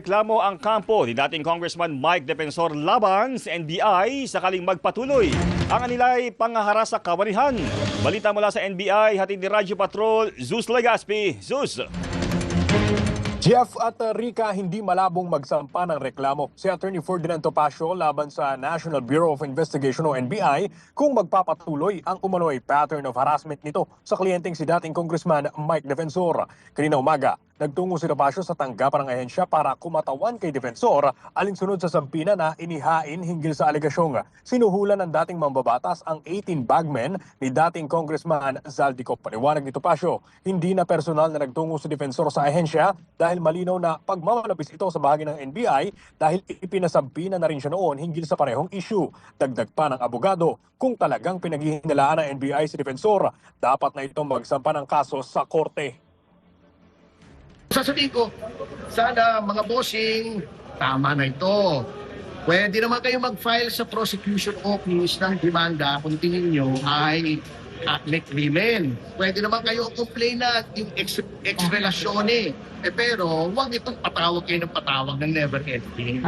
Reklamo ang kampo ni dating Congressman Mike Defensor laban sa NBI sakaling magpatuloy ang anilay pangahara sa kawanihan. Balita mula sa NBI, hatid ni Radyo Patrol, Zeus Legaspi. Zeus! Jeff at Rica hindi malabong magsampa ng reklamo si Attorney Ferdinand Topacio laban sa National Bureau of Investigation o NBI kung magpapatuloy ang umano'y pattern of harassment nito sa kliyenteng si dating Congressman Mike Defensor. Kanina umaga, nagtungo si Topacio sa tanggapan ng ahensya para kumatawan kay Defensor alinsunod sa sampina na inihain hinggil sa alegasyong sinuhulan ng dating mambabatas ang 18 bagmen ni dating Congressman Zaldico. Paliwanag ni Topacio, hindi na personal na nagtungo si Defensor sa ahensya dahil malinaw na pagmamalabis ito sa bahagi ng NBI dahil ipinasampina na rin siya noon hinggil sa parehong issue. Dagdag pa ng abogado, kung talagang pinaghihinalaan ng NBI si Defensor, dapat na itong magsampa ng kaso sa korte. Sasabihin ko, sana mga bossing, tama na ito. Pwede naman kayo mag-file sa prosecution office ng demanda kung tingin nyo ay ethnic women. Pwede naman kayo complain na yung ex-relasyon eh. Pero huwag itong patawag kayo ng patawag ng never ending.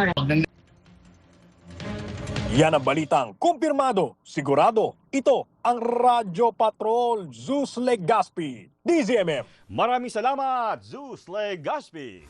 Yan ang balitang kumpirmado, sigurado. Ito ang Radyo Patrol, Zeus Legaspi, DZMM. Maraming salamat, Zeus Legaspi!